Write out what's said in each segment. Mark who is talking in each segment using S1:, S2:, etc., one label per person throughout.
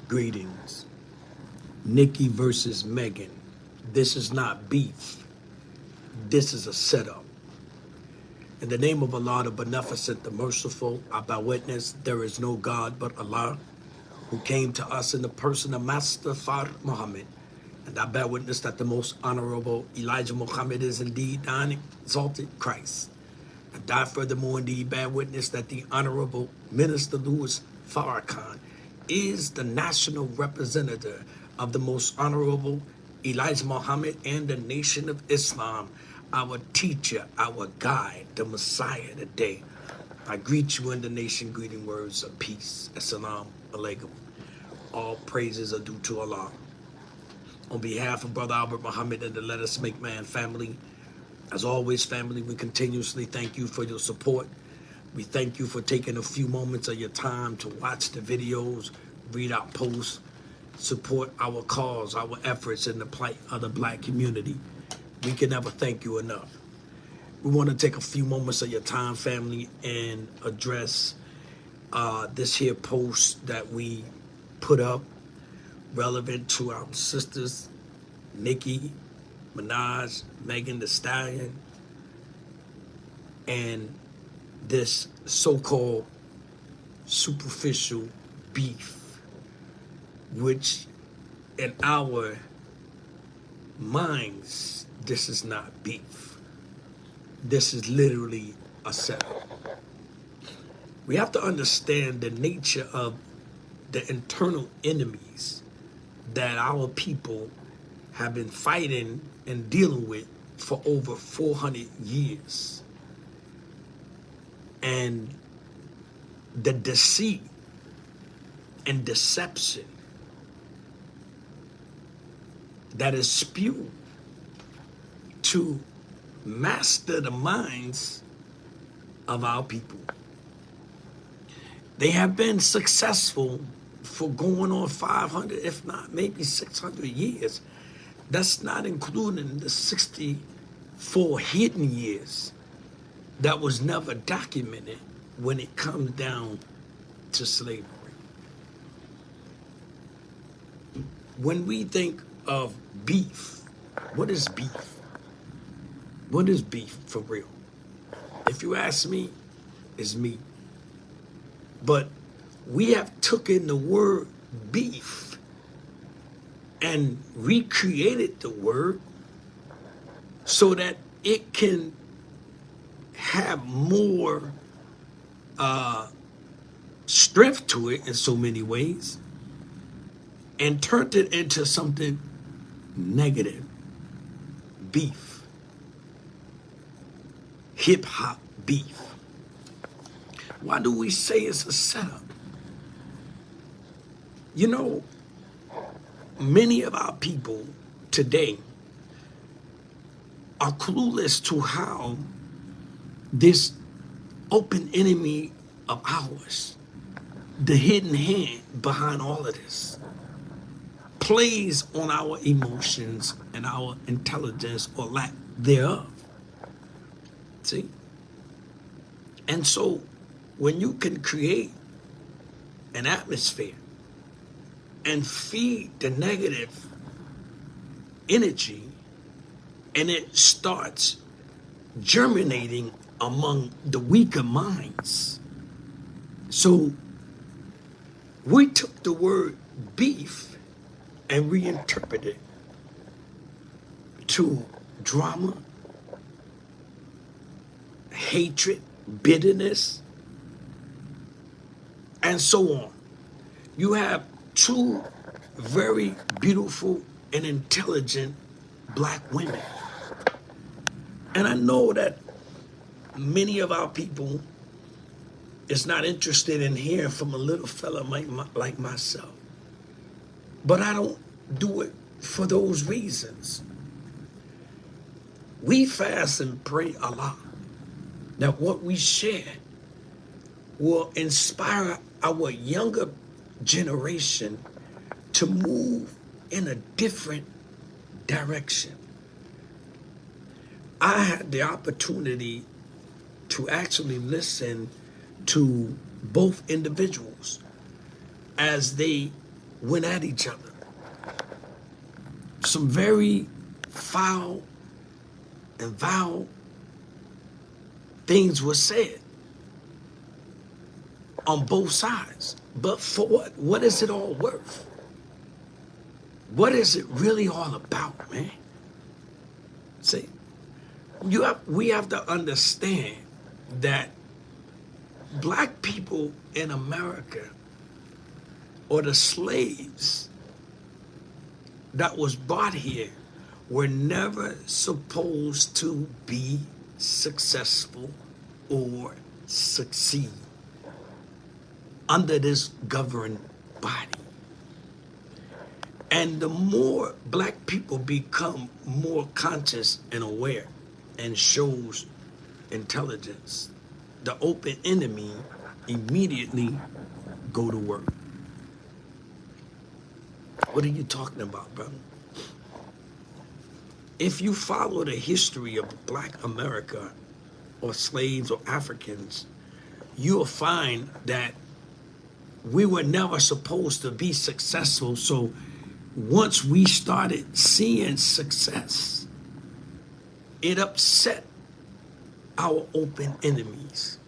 S1: Greetings. Nicki versus Megan. This is not beef. This is a setup. In the name of Allah, the Beneficent, the Merciful, I bear witness there is no God but Allah, who came to us in the person of Master Far Muhammad. And I bear witness that the most honorable Elijah Muhammad is indeed thine exalted Christ. And I furthermore indeed bear witness that the Honorable Minister Louis Farrakhan is the national representative of the most honorable Elijah Muhammad and the Nation of Islam, our teacher, our guide, the Messiah today. I greet you in the nation greeting words of peace. Assalamu alaikum. All praises are due to Allah. On behalf of Brother Albert Muhammad and the Let Us Make Man family, as always, family, we continuously thank you for your support. We thank you for taking a few moments of your time to watch the videos, read our posts, support our cause, our efforts in the plight of the black community. We can never thank you enough. We want to take a few moments of your time, family, and address this here post that we put up relevant to our sisters, Nicki Minaj, Megan Thee Stallion, and this so-called superficial beef, which in our minds, this is not beef. This is literally a setup. We have to understand the nature of the internal enemies that our people have been fighting and dealing with for over 400 years. And the deceit and deception that is spewed to master the minds of our people. They have been successful for going on 500, if not maybe 600 years. That's not including the 64 hidden years that was never documented when it comes down to slavery. When we think of beef, what is beef? What is beef for real? If you ask me, it's meat. But we have taken the word beef and recreated the word so that it can have more strength to it in so many ways, and turned it into something negative. Beef. Hip-hop beef. Why do we say it's a setup? You know, many of our people today are clueless to how this open enemy of ours, the hidden hand behind all of this, plays on our emotions and our intelligence or lack thereof. See? And so when you can create an atmosphere and feed the negative energy, and it starts germinating among the weaker minds. So we took the word beef and reinterpreted it to drama, hatred, bitterness, and so on. You have two very beautiful and intelligent black women. And I know that many of our people is not interested in hearing from a little fella like myself. But I don't do it for those reasons. We fast and pray Allah that what we share will inspire our younger generation to move in a different direction. I had the opportunity to actually listen to both individuals as they went at each other. Some very foul and vile things were said on both sides. But for what? What is it all worth? What is it really all about, man? See, we have to understand that black people in America, or the slaves that was brought here, were never supposed to be successful or succeed under this governing body. And the more black people become more conscious and aware and shows intelligence, the open enemy immediately go to work. What are you talking about, brother? If you follow the history of black America or slaves or Africans, you'll find that we were never supposed to be successful. So once we started seeing success, it upset our open enemies.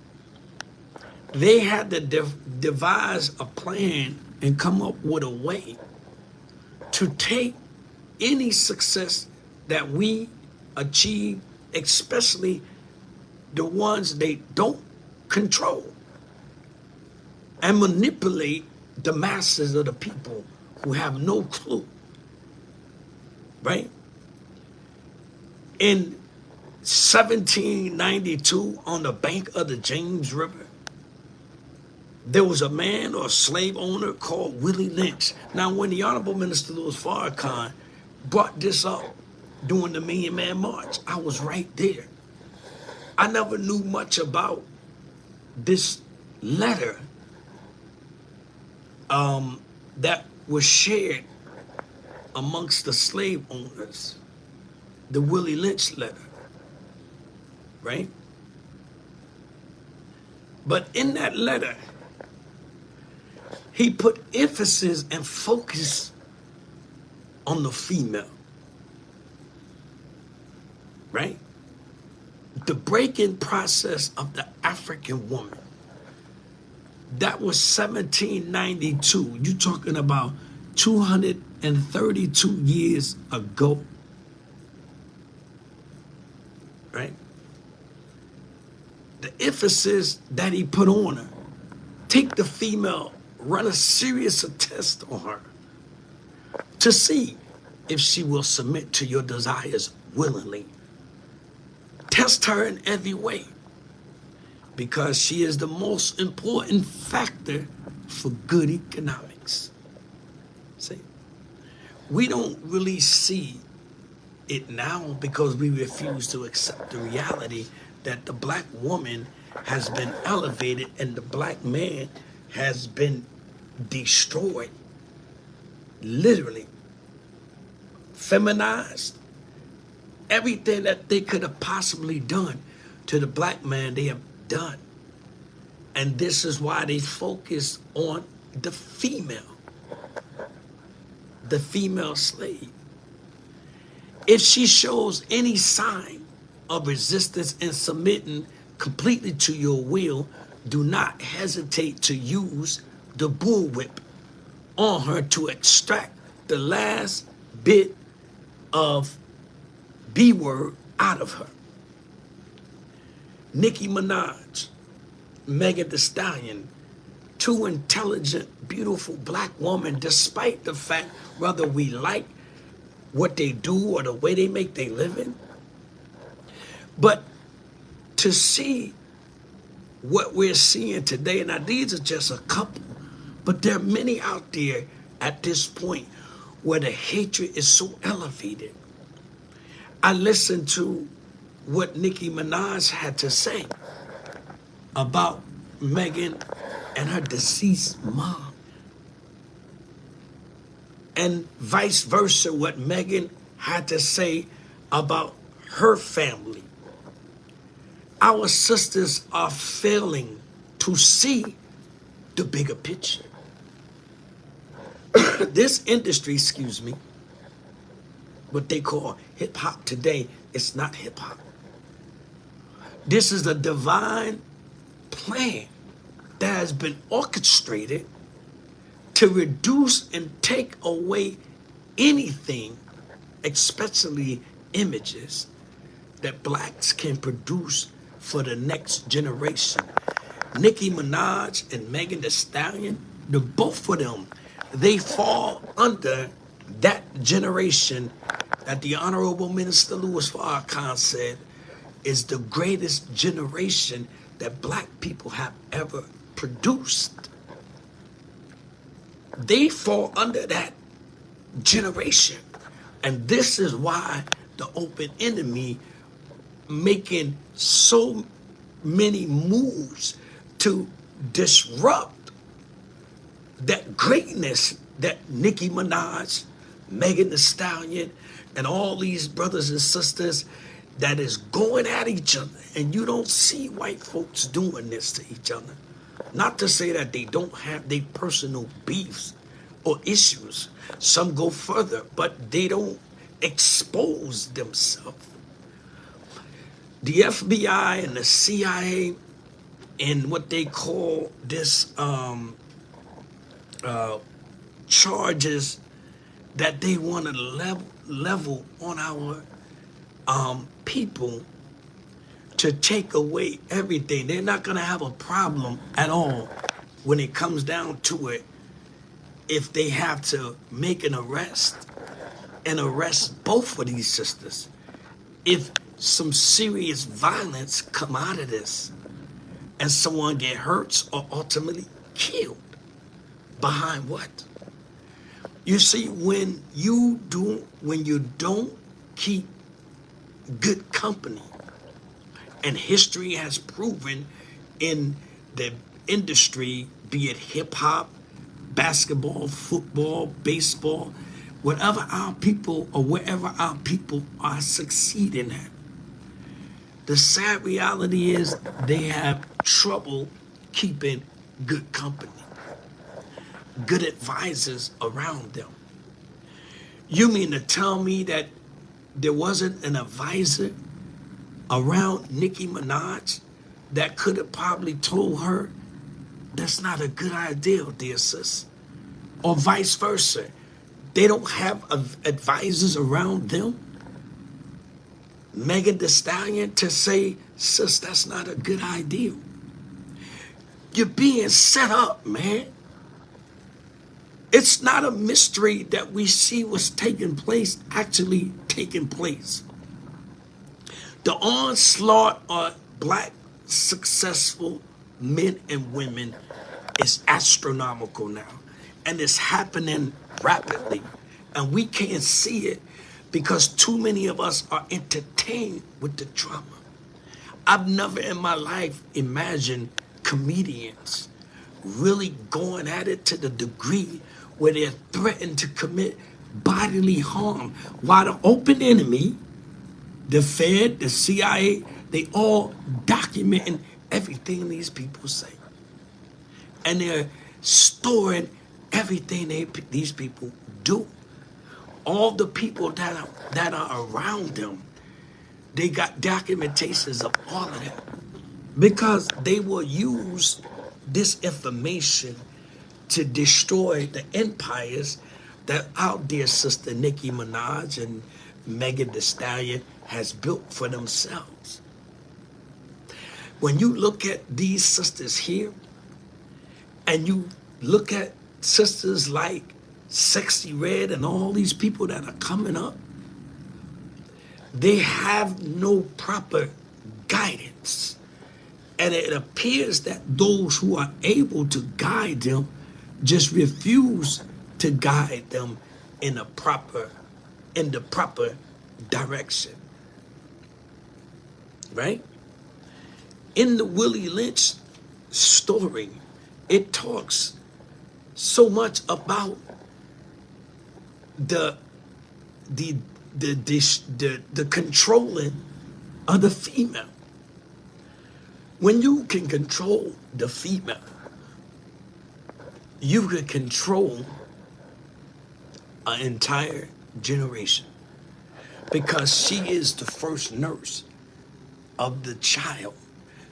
S1: They had to devise a plan and come up with a way to take any success that we achieve, especially the ones they don't control, and manipulate the masses of the people who have no clue, right? In 1792, on the bank of the James River, there was a man or a slave owner called Willie Lynch. Now, when the Honorable Minister Louis Farrakhan brought this up during the Million Man March, I was right there. I never knew much about this letter that was shared amongst the slave owners, the Willie Lynch letter, right? But in that letter, he put emphasis and focus on the female, right? The break-in process of the African woman. That was 1792. You're talking about 232 years ago, right? The emphasis that he put on her, take the female, run a serious test on her to see if she will submit to your desires willingly. Test her in every way, because she is the most important factor for good economics. See, we don't really see it now because we refuse to accept the reality that the black woman has been elevated and the black man has been destroyed, literally feminized. Everything that they could have possibly done to the black man, they have done. And this is why they focus on the female slave. If she shows any sign of resistance and submitting completely to your will, do not hesitate to use the bullwhip on her to extract the last bit of B-word out of her. Nicki Minaj, Megan Thee Stallion, two intelligent, beautiful black women, despite the fact whether we like what they do or the way they make their living. But to see what we're seeing today, now these are just a couple, but there are many out there at this point where the hatred is so elevated. I listened to what Nicki Minaj had to say about Megan and her deceased mom, and vice versa, what Megan had to say about her family. Our sisters are failing to see the bigger picture. This industry, excuse me, what they call hip hop today, it's not hip hop. This is a divine plan that has been orchestrated to reduce and take away anything, especially images, that blacks can produce for the next generation. Nicki Minaj and Megan Thee Stallion, the both of them, they fall under that generation that the Honorable Minister Louis Farrakhan said is the greatest generation that black people have ever produced. They fall under that generation. And this is why the open enemy making so many moves to disrupt that greatness that Nicki Minaj, Megan Thee Stallion, and all these brothers and sisters that is going at each other. And you don't see white folks doing this to each other. Not to say that they don't have their personal beefs or issues. Some go further, but they don't expose themselves. The FBI and the CIA and what they call this charges that they want to level on our people to take away everything. They're not going to have a problem at all when it comes down to it if they have to make an arrest and arrest both of these sisters. If some serious violence come out of this and someone get hurt or ultimately killed, behind what? You see, when you don't keep good company, and history has proven in the industry, be it hip hop, basketball, football, baseball, whatever our people or wherever our people are succeeding at, the sad reality is they have trouble keeping good company, good advisors around them. You mean to tell me that there wasn't an advisor around Nicki Minaj that could have probably told her that's not a good idea, dear sis? Or vice versa. They don't have advisors around them, Megan Thee Stallion, to say, sis, that's not a good idea. You're being set up, man. It's not a mystery that we see what's actually taking place. The onslaught on black successful men and women is astronomical now. And it's happening rapidly. And we can't see it because too many of us are entertained with the drama. I've never in my life imagined comedians really going at it to the degree where they're threatened to commit bodily harm, while the open enemy, the Fed, the CIA, they all documenting everything these people say. And they're storing everything these people do. All the people that are around them, they got documentations of all of that. Because they will use this information to destroy the empires that our dear sister Nicki Minaj and Megan Thee Stallion has built for themselves. When you look at these sisters here, and you look at sisters like Sexy Red and all these people that are coming up, they have no proper guidance. And it appears that those who are able to guide them just refuse to guide them in the proper direction. Right? In the Willie Lynch story, it talks so much about the controlling of the female. When you can control the female, you can control an entire generation because she is the first nurse of the child.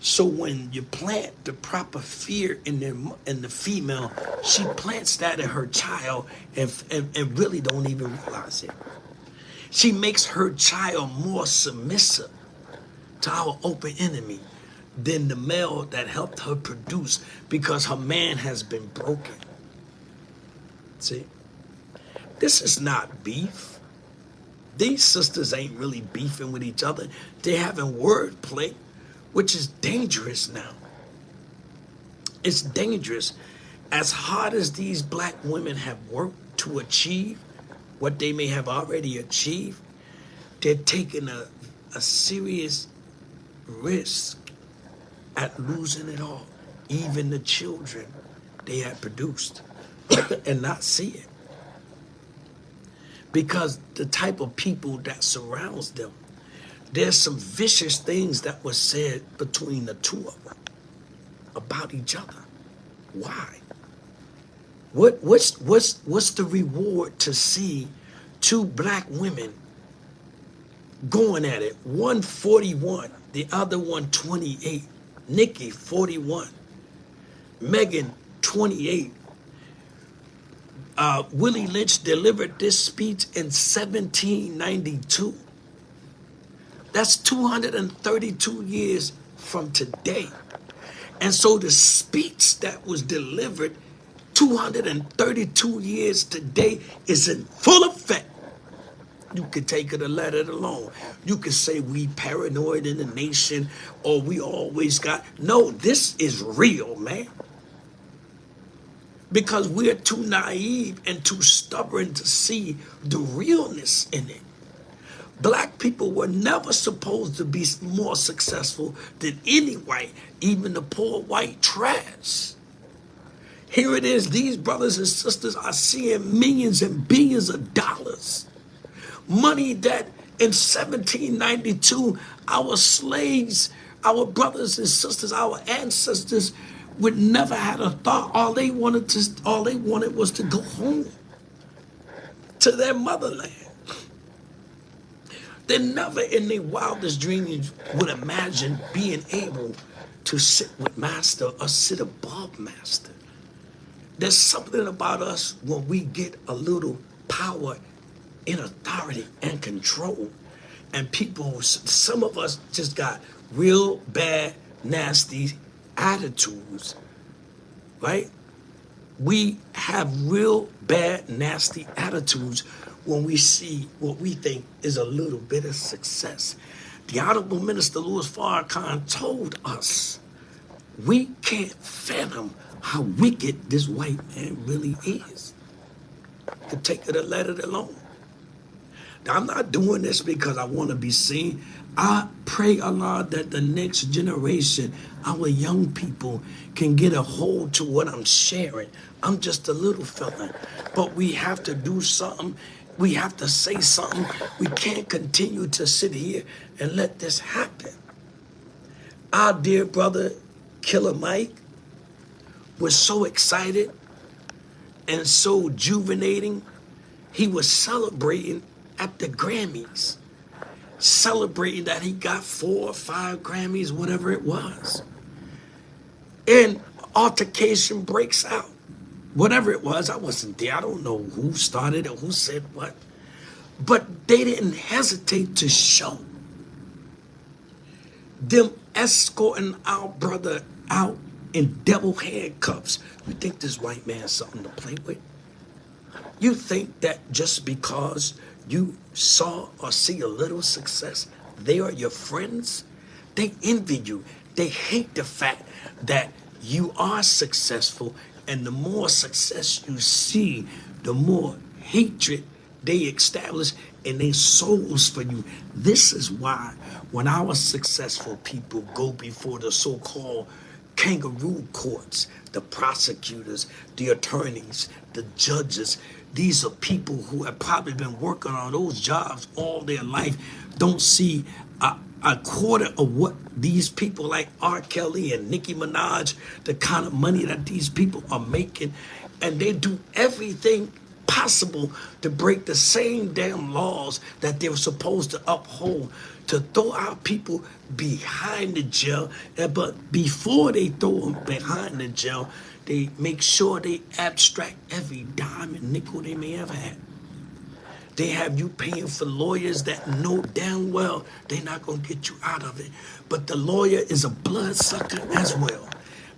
S1: So when you plant the proper fear in the female, she plants that in her child and really don't even realize it. She makes her child more submissive to our open enemy than the male that helped her produce because her man has been broken. See? This is not beef. These sisters ain't really beefing with each other. They're having wordplay, which is dangerous now. It's dangerous. As hard as these black women have worked to achieve what they may have already achieved, they're taking a serious risk at losing it all, even the children they had produced, and not see it. Because the type of people that surrounds them, there's some vicious things that were said between the two of them about each other. Why? What's the reward to see two black women going at it? One 41, the other one 28. Nicki 41, Megan 28. Willie Lynch delivered this speech in 1792. That's 232 years from today. And so the speech that was delivered 232 years today is in full effect. You could take it or let it alone. You could say we paranoid in the nation or we always got... No, this is real, man. Because we're too naive and too stubborn to see the realness in it. Black people were never supposed to be more successful than any white, even the poor white trash. Here it is, these brothers and sisters are seeing millions and billions of dollars. Money that in 1792, our slaves, our brothers and sisters, our ancestors would never had a thought. All they wanted was to go home to their motherland. They never in their wildest dreams would imagine being able to sit with master or sit above master. There's something about us when we get a little power and authority and control. And people, some of us just got real bad, nasty attitudes, right? We have real bad, nasty attitudes when we see what we think is a little bit of success. The Honorable Minister Louis Farrakhan told us we can't fathom how wicked this white man really is. To take it or let it alone. Now, I'm not doing this because I want to be seen. I pray, Allah, that the next generation, our young people, can get a hold to what I'm sharing. I'm just a little fella, but we have to do something. We have to say something. We can't continue to sit here and let this happen. Our dear brother, Killer Mike, was so excited and so juvenating. He was celebrating at the Grammys, celebrating that he got 4 or 5 Grammys, whatever it was. And altercation breaks out. Whatever it was, I wasn't there. I don't know who started it, who said what. But they didn't hesitate to show them escorting our brother out in devil handcuffs. You think this white man's something to play with? You think that just because you saw or see a little success, they are your friends? They envy you. They hate the fact that you are successful, and the more success you see, the more hatred they establish in their souls for you. This is why when our successful people go before the so-called kangaroo courts, the prosecutors, the attorneys, the judges, these are people who have probably been working on those jobs all their life, don't see a quarter of what these people like R. Kelly and Nicki Minaj, the kind of money that these people are making, and they do everything impossible to break the same damn laws that they were supposed to uphold, to throw our people behind the jail. But before they throw them behind the jail, they make sure they abstract every dime and nickel they may have had. They have you paying for lawyers that know damn well they're not going to get you out of it. But the lawyer is a bloodsucker as well,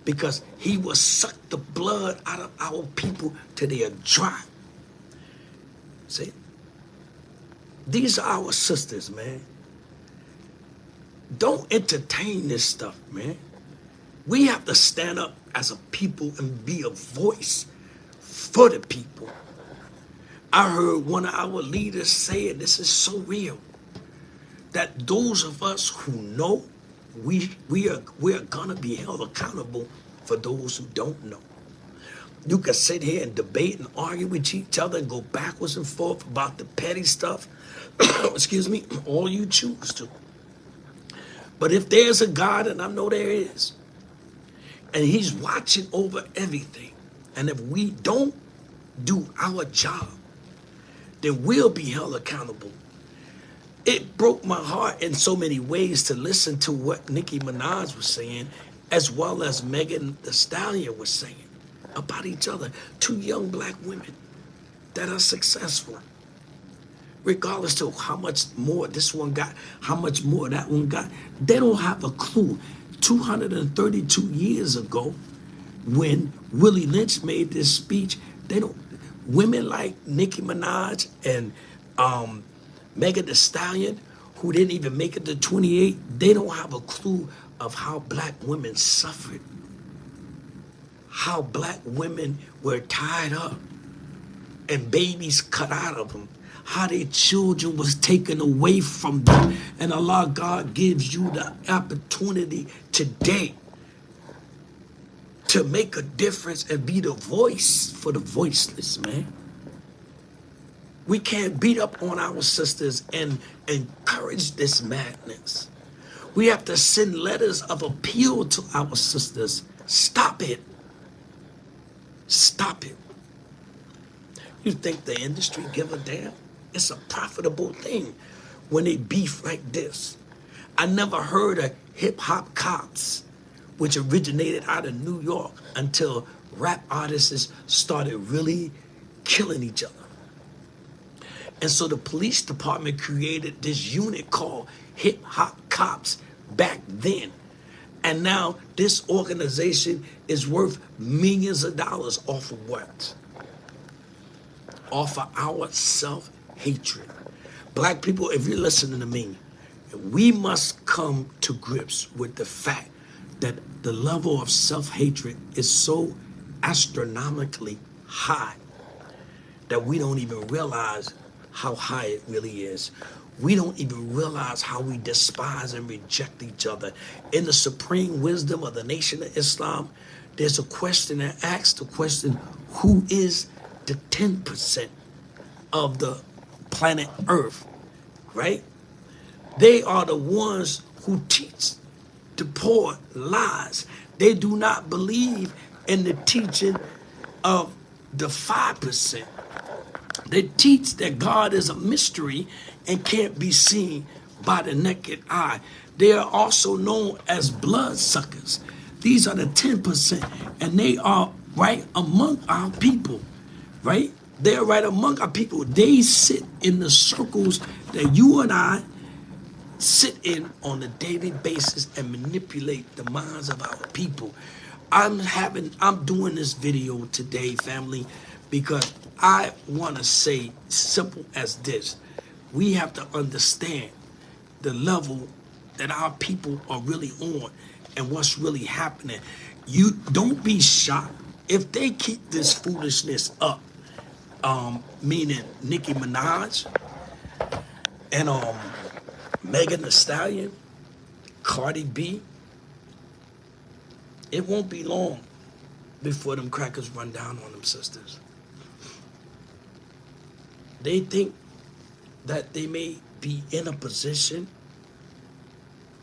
S1: because he will suck the blood out of our people till they are dry. See? These are our sisters, man. Don't entertain this stuff, man. We have to stand up as a people and be a voice for the people. I heard one of our leaders say it, this is so real, that those of us who know, we are gonna be held accountable for those who don't know. You can sit here and debate and argue with each other and go backwards and forth about the petty stuff, excuse me, all you choose to. But if there's a God, and I know there is, and he's watching over everything, and if we don't do our job, then we'll be held accountable. It broke my heart in so many ways to listen to what Nicki Minaj was saying, as well as Megan Thee Stallion was saying about each other. Two young black women that are successful, regardless to how much more this one got, how much more that one got. They don't have a clue. 232 years ago, when Willie Lynch made this speech, women like Nicki Minaj and Megan Thee Stallion, who didn't even make it to 28, they don't have a clue of how black women suffered, how black women were tied up and babies cut out of them, how their children was taken away from them. And Allah, God gives you the opportunity today to make a difference and be the voice for the voiceless, man. We can't beat up on our sisters and encourage this madness. We have to send letters of appeal to our sisters. Stop it. Stop it. You think the industry give a damn? It's a profitable thing when they beef like this. I never heard of hip-hop cops, which originated out of New York, until rap artists started really killing each other. And so the police department created this unit called Hip Hop Cops back then. And now this organization is worth millions of dollars off of what? Off of our self-hatred. Black people, if you're listening to me, we must come to grips with the fact that the level of self-hatred is so astronomically high that we don't even realize how high it really is. We don't even realize how we despise and reject each other. In the supreme wisdom of the Nation of Islam, there's a question that asks the question, who is the 10% of the planet Earth, right? They are the ones who teach the poor lies. They do not believe in the teaching of the 5%. They teach that God is a mystery and can't be seen by the naked eye. They are also known as bloodsuckers. These are the 10%, and they are right among our people, right? They're right among our people. They sit in the circles that you and I sit in on a daily basis and manipulate the minds of our people. I'm doing this video today, family, because I want to say simple as this. We have to understand the level that our people are really on and what's really happening. You don't be shocked if they keep this foolishness up, meaning Nicki Minaj and Megan Thee Stallion, Cardi B. It won't be long before them crackers run down on them sisters. They think that they may be in a position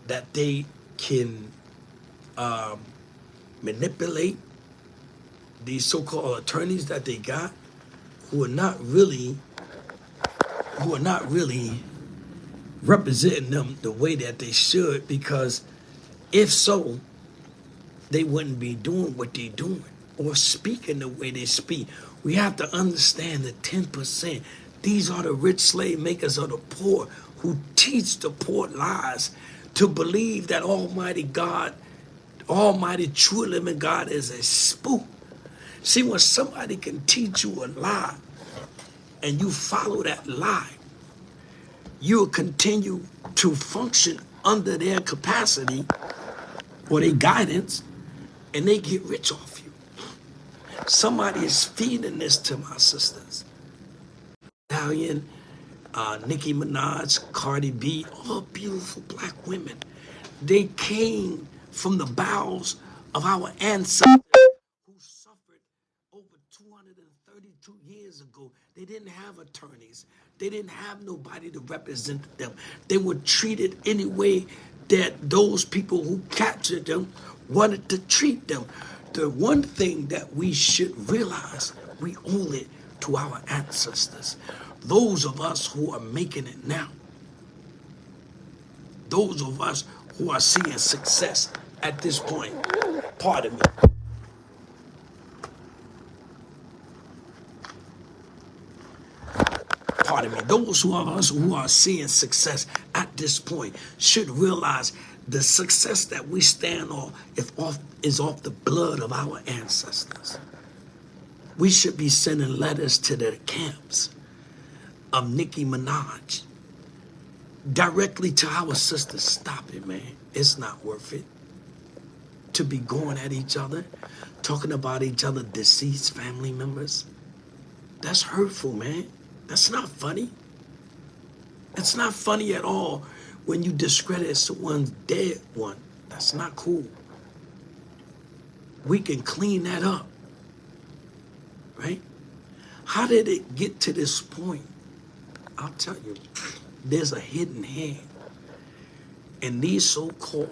S1: that they can manipulate these so-called attorneys that they got, who are not really representing them the way that they should, because if so, they wouldn't be doing what they're doing or speaking the way they speak. We have to understand that 10%, these are the rich slave makers of the poor who teach the poor lies to believe that Almighty God, Almighty true living God is a spook. See, when somebody can teach you a lie and you follow that lie, you'll continue to function under their capacity or their guidance, and they get rich off you. Somebody is feeding this to my sisters. Italian, Nicki Minaj, Cardi B, all beautiful black women. They came from the bowels of our ancestors who suffered over 232 years ago. They didn't have attorneys. They didn't have nobody to represent them. They were treated any way that those people who captured them wanted to treat them. The one thing that we should realize, we owe it to our ancestors. Those of us who are making it now, those of us who are seeing success at this point, pardon me, those of us who are seeing success at this point should realize the success that we stand on is off the blood of our ancestors. We should be sending letters to the camps of Nicki Minaj directly to our sisters. Stop it, man. It's not worth it to be going at each other, talking about each other deceased family members. That's hurtful, man. That's not funny. It's not funny at all when you discredit someone's dead one. That's not cool. We can clean that up, right? How did it get to this point? I'll tell you, there's a hidden hand. And these so-called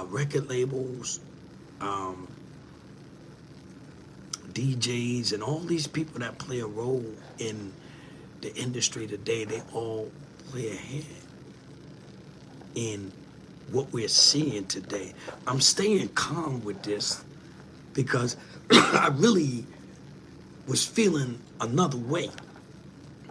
S1: record labels, DJs, and all these people that play a role in the industry today, they all play a hand in what we're seeing today. I'm staying calm with this because I really was feeling another way.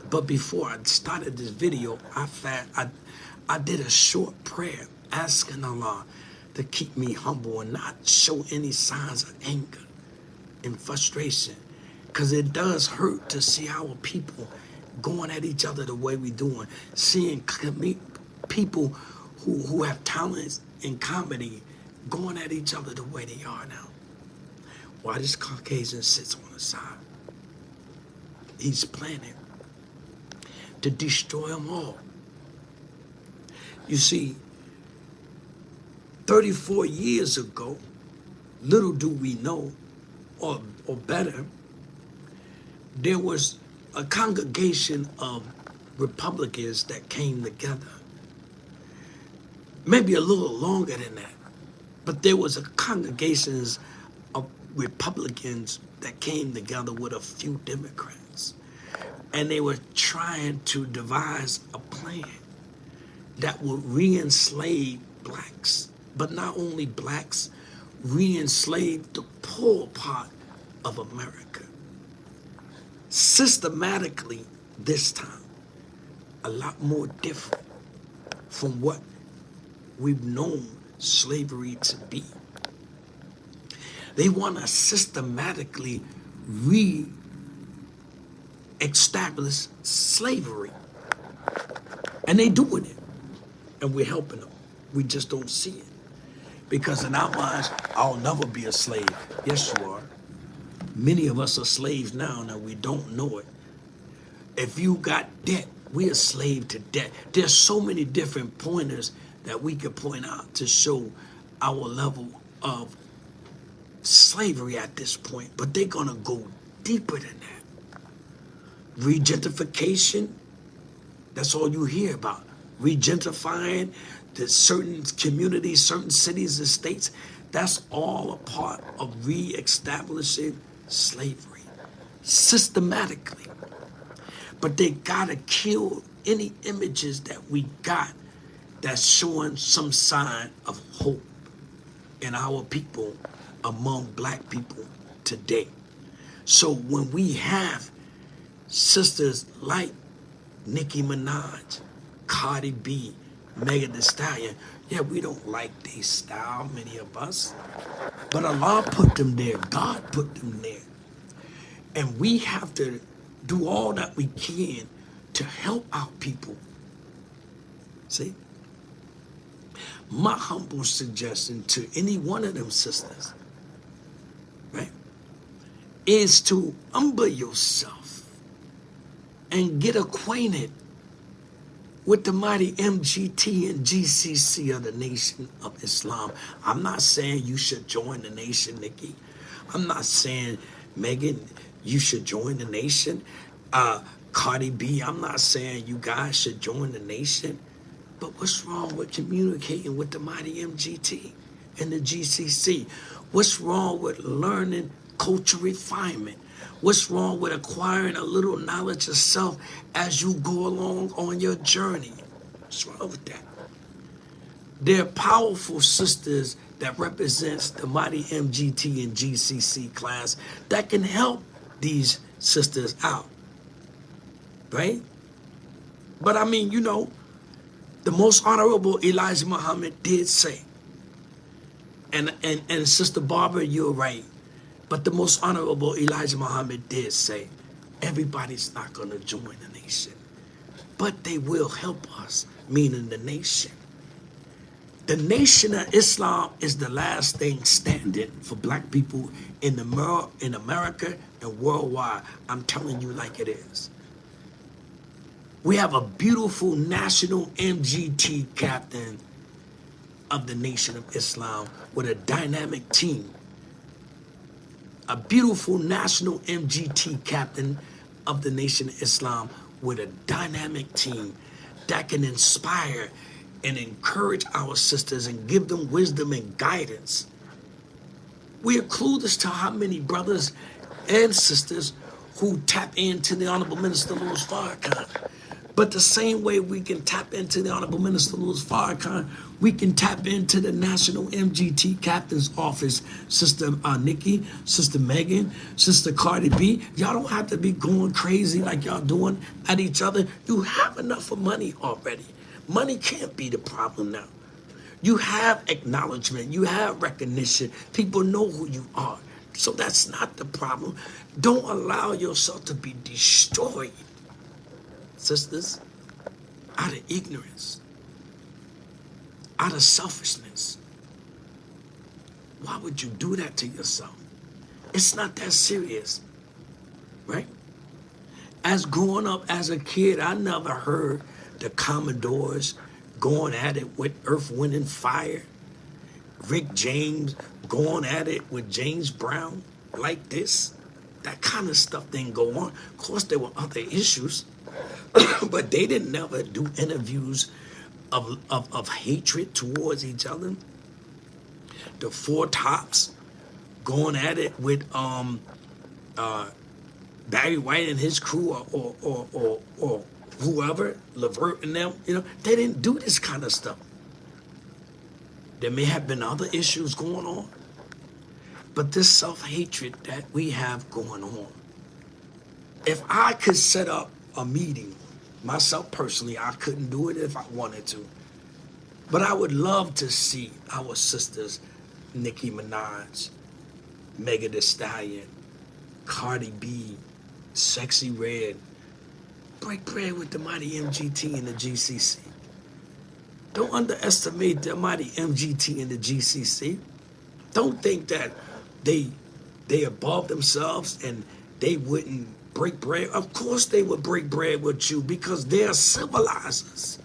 S1: But before I started this video, I did a short prayer asking Allah to keep me humble and not show any signs of anger and frustration, because it does hurt to see our people going at each other the way we're doing, seeing people who have talents in comedy going at each other the way they are now. While this Caucasian sits on the side, he's planning to destroy them all. You see, 34 years ago, little do we know, or better, there was a congregation of Republicans that came together. Maybe a little longer than that, but there was a congregation of Republicans that came together with a few Democrats, and they were trying to devise a plan that would re-enslave blacks, but not only blacks, re-enslave the poor part of America. Systematically, this time, a lot more different from what we've known slavery to be. They want to systematically re-establish slavery. And they're doing it. And we're helping them. We just don't see it. Because in our minds, I'll never be a slave. Yes, you are. Many of us are slaves now, and we don't know it. If you got debt, we're a slave to debt. There's so many different pointers that we could point out to show our level of slavery at this point. But they're going to go deeper than that. Regentrification, that's all you hear about. Regentrifying the certain communities, certain cities and states. That's all a part of re-establishing slavery. systematically. But they gotta kill any images that we got that's showing some sign of hope in our people, among black people today. So when we have sisters like Nicki Minaj, Cardi B, Megan Thee Stallion, yeah, we don't like their style, many of us, but Allah put them there, God put them there. And we have to do all that we can to help our people. See? My humble suggestion to any one of them sisters, right, is to humble yourself and get acquainted with the mighty MGT and GCC of the Nation of Islam. I'm not saying you should join the nation, Nikki. I'm not saying, Megan, you should join the nation. Cardi B, I'm not saying you guys should join the nation. But what's wrong with communicating with the mighty MGT and the GCC? What's wrong with learning culture refinement? What's wrong with acquiring a little knowledge of self as you go along on your journey? What's wrong with that? They're powerful sisters that represents the mighty MGT and GCC class that can help these sisters out, right? But I mean, you know, the most honorable Elijah Muhammad did say, and Sister Barbara, you're right, but the most honorable Elijah Muhammad did say, everybody's not going to join the nation, but they will help us, meaning the nation. The Nation of Islam is the last thing standing for black people in America and worldwide. I'm telling you like it is. We have a beautiful national MGT captain of the Nation of Islam with a dynamic team. A beautiful national MGT captain of the Nation of Islam with a dynamic team that can inspire and encourage our sisters and give them wisdom and guidance. We are clueless to how many brothers and sisters who tap into the Honorable Minister Louis Farrakhan. But the same way we can tap into the Honorable Minister Louis Farrakhan, we can tap into the National MGT Captain's Office, Sister Nicki, Sister Megan, Sister Cardi B. Y'all don't have to be going crazy like y'all doing at each other. You have enough of money already. Money can't be the problem now. You have acknowledgement. You have recognition. People know who you are. So that's not the problem. Don't allow yourself to be destroyed, sisters, out of ignorance, out of selfishness. Why would you do that to yourself? It's not that serious, right? As growing up as a kid, I never heard the Commodores going at it with Earth, Wind, and Fire. Rick James going at it with James Brown like this. That kind of stuff didn't go on. Of course, there were other issues, but they didn't never do interviews of hatred towards each other. The Four Tops going at it with Barry White and his crew or whoever, Levert and them, you know, they didn't do this kind of stuff. There may have been other issues going on, but this self-hatred that we have going on, if I could set up a meeting, myself personally, I couldn't do it if I wanted to, but I would love to see our sisters, Nicki Minaj, Megan Thee Stallion, Cardi B, Sexy Red, break bread with the mighty MGT and the GCC. Don't underestimate the mighty MGT and the GCC. Don't think that they above themselves and they wouldn't break bread. Of course they would break bread with you because they are civilizers.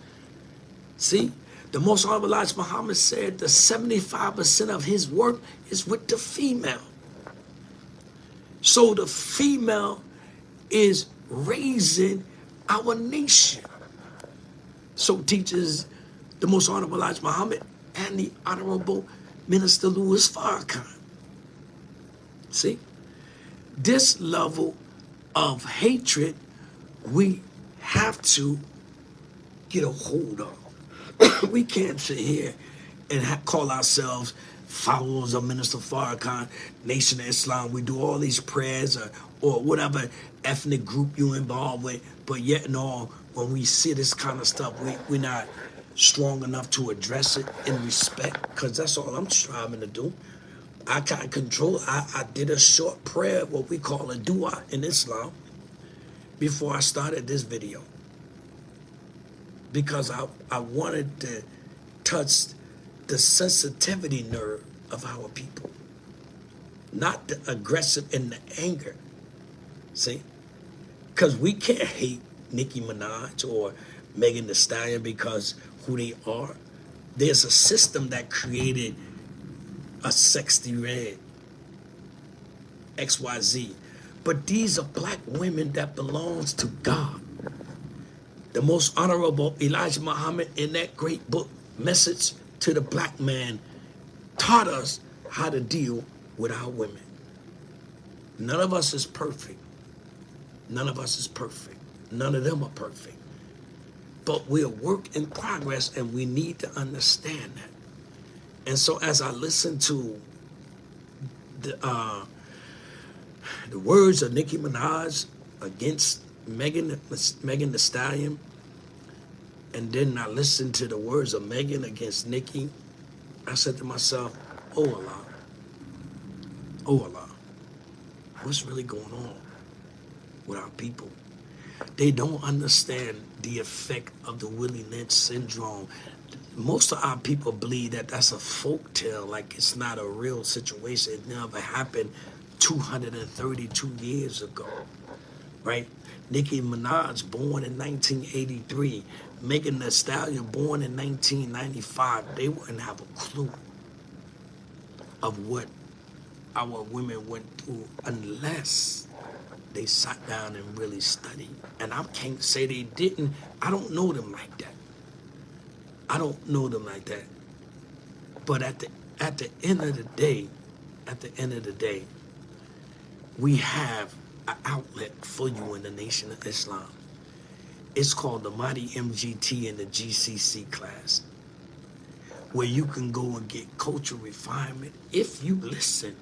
S1: See, the most honorable Elijah Muhammad said that 75% of his work is with the female. So the female is raising our nation. So teaches the most honorable Elijah Muhammad and the honorable Minister Louis Farrakhan. See, this level of hatred we have to get a hold of. We can't sit here and call ourselves followers of Minister Farrakhan, Nation of Islam. We do all these prayers or whatever ethnic group you involved with, but yet and all, when we see this kind of stuff, we're not strong enough to address it in respect, because that's all I'm striving to do. I can't control. I did a short prayer, what we call a dua in Islam, before I started this video, because I wanted to touch the sensitivity nerve of our people, not the aggressive and the anger. See? Because we can't hate Nicki Minaj or Megan Thee Stallion because who they are. There's a system that created a sexy red, XYZ. But these are black women that belongs to God. The most honorable Elijah Muhammad, in that great book, Message to the Black Man, taught us how to deal with our women. None of us is perfect. None of us is perfect. None of them are perfect. But we're a work in progress, and we need to understand that. And so as I listen to the words of Nicki Minaj against Megan Thee Stallion, and then I listened to the words of Megan against Nicki, I said to myself, oh Allah, what's really going on with our people? They don't understand the effect of the Willie Lynch syndrome. Most of our people believe that that's a folk tale, like it's not a real situation. It never happened 232 years ago, right? Nicki Minaj, born in 1983. Megan Thee Stallion, born in 1995. They wouldn't have a clue of what our women went through unless they sat down and really studied. And I can't say they didn't. I don't know them like that. I don't know them like that. But at the end of the day, we have an outlet for you in the Nation of Islam. It's called the Mighty MGT and the GCC class, where you can go and get cultural refinement if you listen.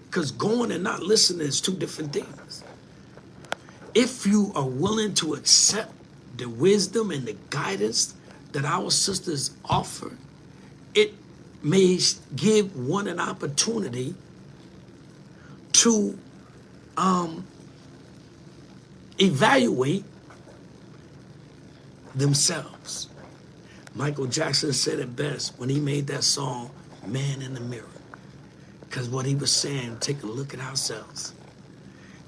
S1: Because going and not listening is two different things. If you are willing to accept the wisdom and the guidance that our sisters offer, it may give one an opportunity to evaluate themselves. Michael Jackson said it best when he made that song, Man in the Mirror. Because what he was saying, take a look at ourselves.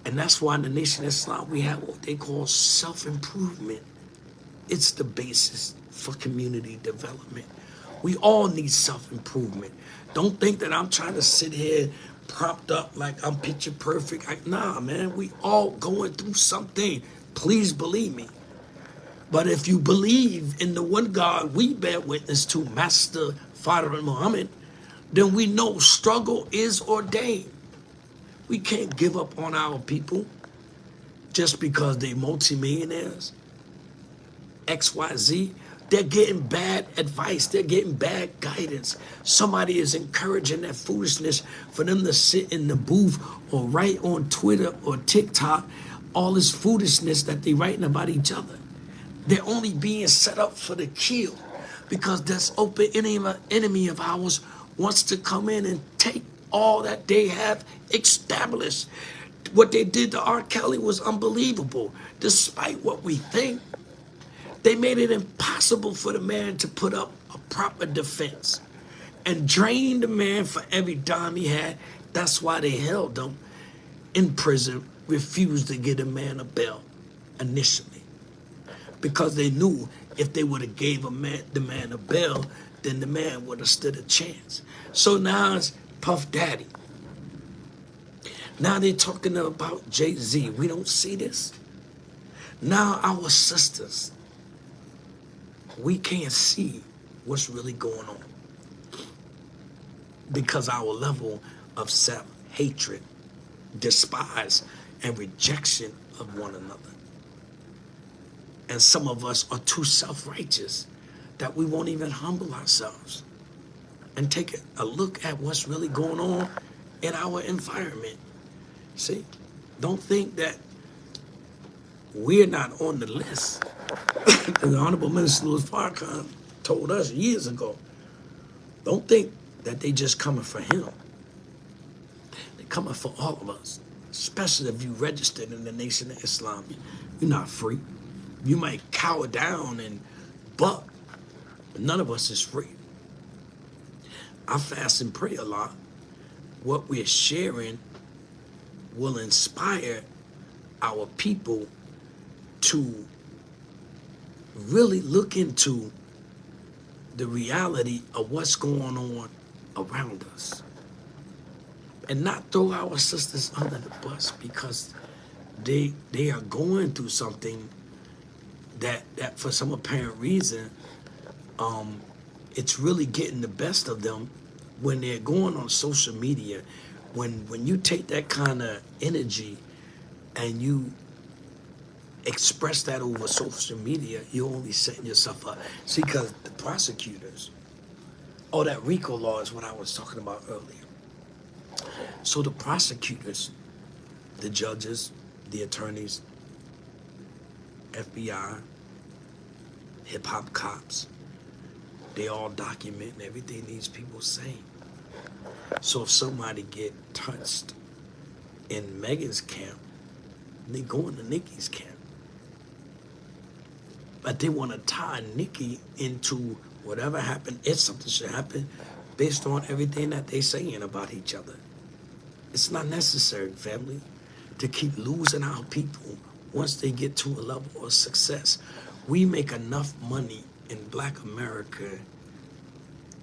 S1: And that's why in the Nation of Islam, we have what they call self-improvement. It's the basis for community development. We all need self-improvement. Don't think that I'm trying to sit here propped up like I'm picture perfect. Nah, man, we all going through something. Please believe me. But if you believe in the one God we bear witness to, Master Father Muhammad, then we know struggle is ordained. We can't give up on our people just because they're multimillionaires. XYZ, they're getting bad advice. They're getting bad guidance. Somebody is encouraging that foolishness for them to sit in the booth or write on Twitter or TikTok all this foolishness that they're writing about each other. They're only being set up for the kill because this open enemy of ours wants to come in and take all that they have established. What they did to R. Kelly was unbelievable. Despite what we think, they made it impossible for the man to put up a proper defense and drained the man for every dime he had. That's why they held him in prison, refused to give the man a bail initially. Because they knew if they would have gave the man a bail, then the man would have stood a chance. So now it's Puff Daddy. Now they're talking about Jay-Z. We don't see this. Now our sisters, we can't see what's really going on because our level of self-hatred, despise, and rejection of one another. And some of us are too self-righteous that we won't even humble ourselves and take a look at what's really going on in our environment. See, don't think that we're not on the list. The Honorable Minister Louis Farrakhan told us years ago, don't think that they just coming for him. They're coming for all of us, especially if you registered in the Nation of Islam. You're not free. You might cower down and buck, but none of us is free. I fast and pray a lot. What we're sharing will inspire our people to really look into the reality of what's going on around us and not throw our sisters under the bus because they are going through something that for some apparent reason it's really getting the best of them when they're going on social media. When you take that kind of energy and you express that over social media, you're only setting yourself up. See, because the prosecutors, that RICO law is what I was talking about earlier. So the prosecutors, the judges, the attorneys, FBI, hip-hop cops, they all document everything these people say. So if somebody get touched in Megan's camp, they go into Nicki's camp. But they want to tie Nicki into whatever happened, if something should happen, based on everything that they saying about each other. It's not necessary, family, to keep losing our people once they get to a level of success. We make enough money in Black America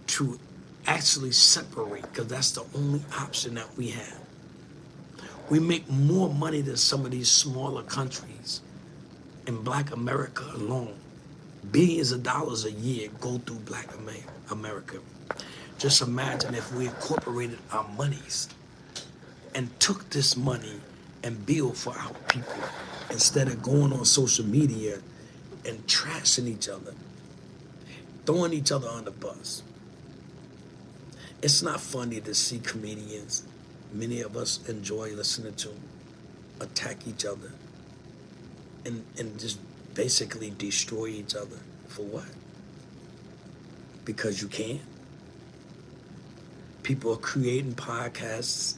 S1: to actually separate, because that's the only option that we have. We make more money than some of these smaller countries. In Black America alone, billions of dollars a year go through Black America. Just imagine if we incorporated our monies and took this money and build for our people instead of going on social media and trashing each other, throwing each other on the bus. It's not funny to see comedians, many of us enjoy listening to, attack each other and just basically destroy each other. For what? Because you can. People are creating podcasts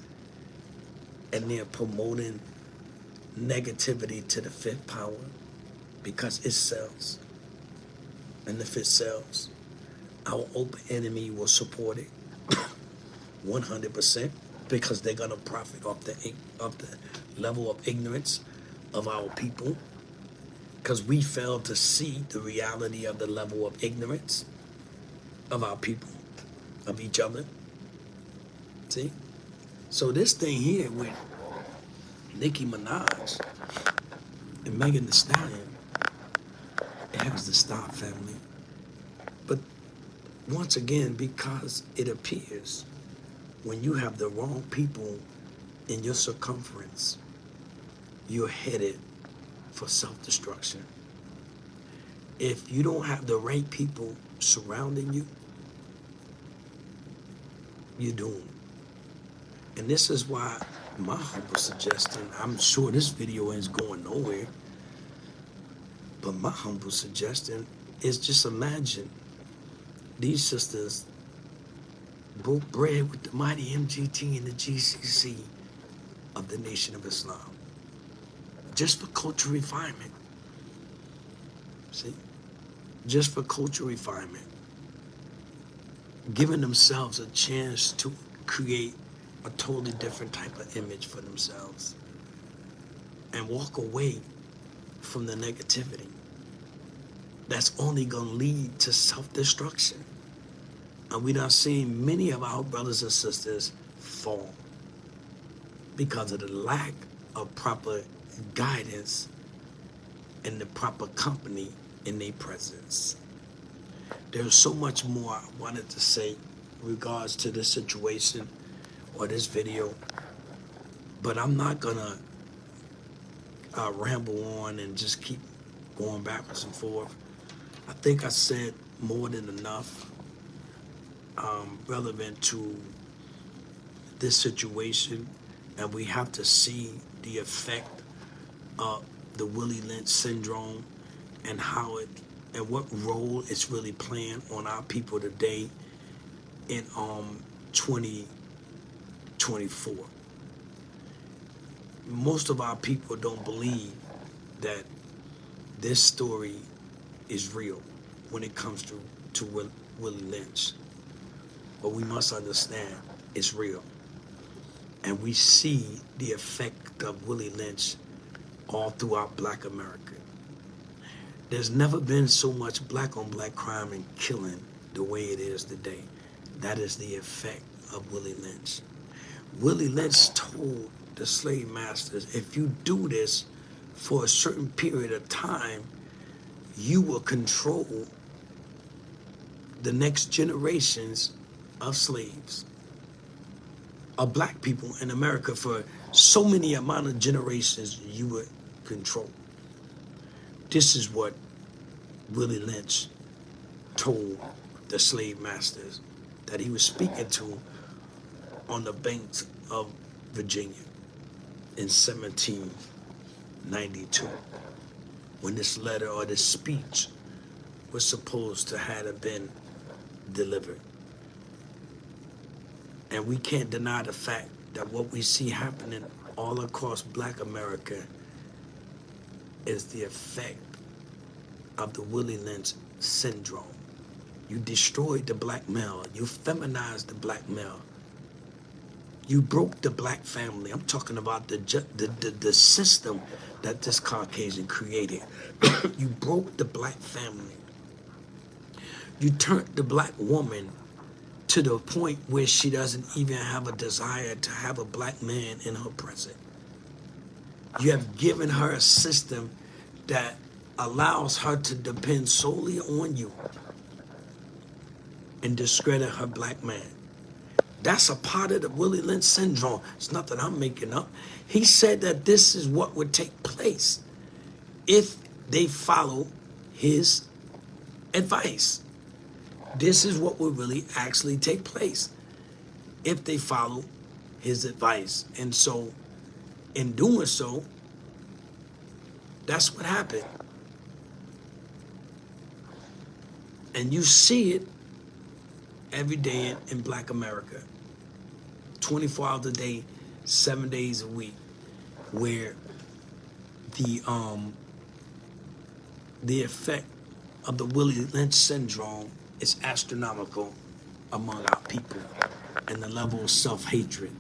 S1: and they're promoting negativity to the fifth power because it sells. And if it sells, our open enemy will support it 100% because they're gonna profit off the level of ignorance of our people, because we fail to see the reality of the level of ignorance of our people, of each other. See? So this thing here with Nicki Minaj and Megan Thee Stallion, it has to stop, family. But once again, because it appears when you have the wrong people in your circumference, you're headed for self-destruction. If you don't have the right people surrounding you, you're doomed. And this is why my humble suggestion, I'm sure this video ain't going nowhere, but my humble suggestion is just imagine these sisters broke bread with the mighty MGT and the GCC of the Nation of Islam, just for cultural refinement. See? Just for cultural refinement. Giving themselves a chance to create a totally different type of image for themselves and walk away from the negativity that's only going to lead to self-destruction. And we done seen many of our brothers and sisters fall because of the lack of proper guidance and the proper company in their presence. There's so much more I wanted to say in regards to this situation or this video, but I'm not gonna ramble on and just keep going backwards and forth. I think I said more than enough relevant to this situation, and we have to see the effect of the Willie Lynch syndrome and how it and what role it's really playing on our people today in 2024. Most of our people don't believe that this story is real when it comes to Willie Lynch. But we must understand it's real. And we see the effect of Willie Lynch all throughout Black America. There's never been so much black on black crime and killing the way it is today. That is the effect of Willie Lynch. Willie Lynch told the slave masters, if you do this for a certain period of time, you will control the next generations of slaves, of black people in America for so many amount of generations you would control. This is what Willie Lynch told the slave masters that he was speaking to on the banks of Virginia in 1792, when this letter or this speech was supposed to have been delivered. And we can't deny the fact that what we see happening all across Black America is the effect of the Willie Lynch syndrome. You destroyed the black male. You feminized the black male. You broke the black family. I'm talking about the system that this Caucasian created. You broke the black family. You turned the black woman to the point where she doesn't even have a desire to have a black man in her presence. You have given her a system that allows her to depend solely on you and discredit her black man. That's a part of the Willie Lynch syndrome. It's nothing I'm making up. He said that this is what would take place if they follow his advice. This is what would really actually take place if they follow his advice. And so, in doing so, that's what happened. And you see it every day in Black America, 24 hours a day, 7 days a week, where the effect of the Willie Lynch syndrome is astronomical among our people, and the level of self-hatred.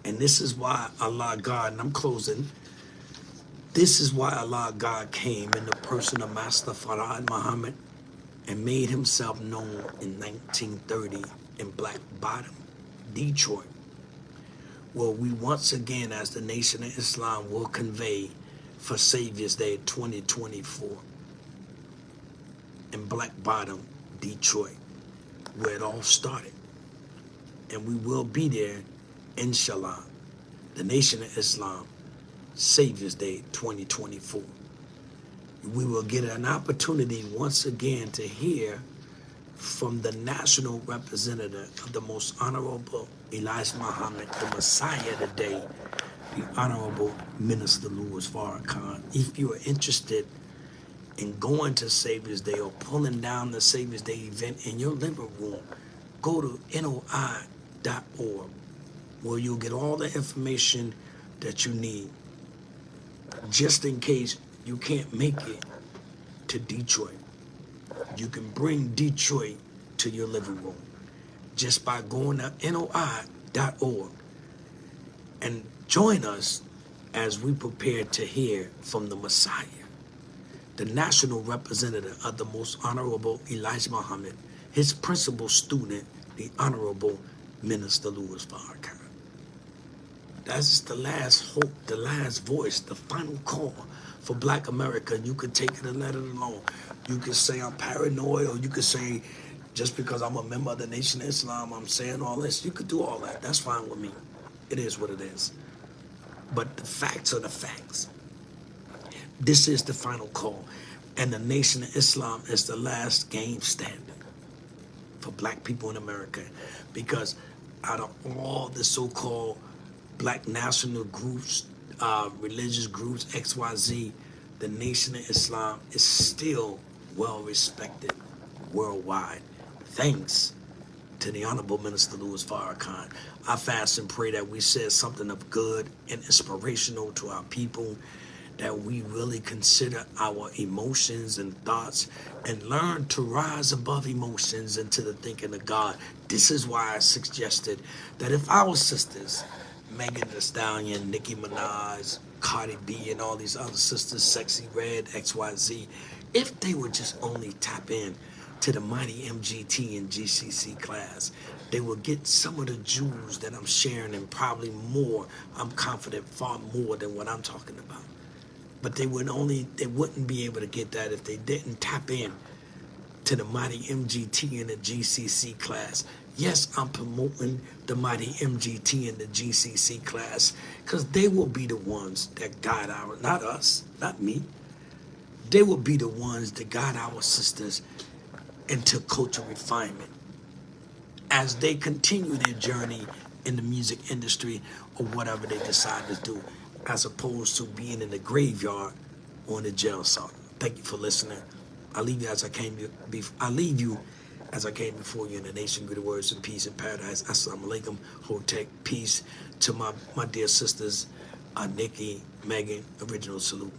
S1: And this is why Allah God, and I'm closing, this is why Allah God came in the person of Master Farad Muhammad and made himself known in 1930 in Black Bottom, Detroit, where we once again, as the Nation of Islam, will convey for Savior's Day 2024 in Black Bottom, Detroit, where it all started. And we will be there, inshallah, the Nation of Islam, Savior's Day 2024. We will get an opportunity once again to hear from the national representative of the most honorable Elijah Muhammad, the Messiah today, the Honorable Minister Louis Farrakhan. If you are interested in going to Savior's Day or pulling down the Savior's Day event in your living room, go to NOI.org, where you'll get all the information that you need, just in case you can't make it to Detroit. You can bring Detroit to your living room just by going to NOI.org and join us as we prepare to hear from the Messiah, the national representative of the most honorable Elijah Muhammad, his principal student, the Honorable Minister Louis Farrakhan. That's the last hope, the last voice, the final call for Black America. You could take it and let it alone. You could say I'm paranoid, or you could say just because I'm a member of the Nation of Islam, I'm saying all this. You could do all that. That's fine with me. It is what it is. But the facts are the facts. This is the final call. And the Nation of Islam is the last game standing for black people in America. Because out of all the so-called black national groups, religious groups, XYZ, the Nation of Islam is still well respected worldwide. Thanks to the Honorable Minister Louis Farrakhan. I fast and pray that we said something of good and inspirational to our people, that we really consider our emotions and thoughts and learn to rise above emotions into the thinking of God. This is why I suggested that if our sisters, Megan Thee Stallion, Nicki Minaj, Cardi B, and all these other sisters, Sexy Red, XYZ, if they would just only tap in to the mighty MGT and GCC class, they will get some of the jewels that I'm sharing, and probably more. I'm confident far more than what I'm talking about. But they wouldn't be able to get that if they didn't tap in to the mighty MGT and the GCC class. Yes, I'm promoting the mighty MGT and the GCC class because they will be the ones that guide our, not us, not me. They will be the ones that guide our sisters into cultural refinement as they continue their journey in the music industry or whatever they decide to do, as opposed to being in the graveyard or in the jail cell. Thank you for listening. I leave you as I came before you in the nation. Good words of peace and paradise. Assalamu alaikum. Hotep. Peace to my dear sisters, Nicki, Megan. Original salute.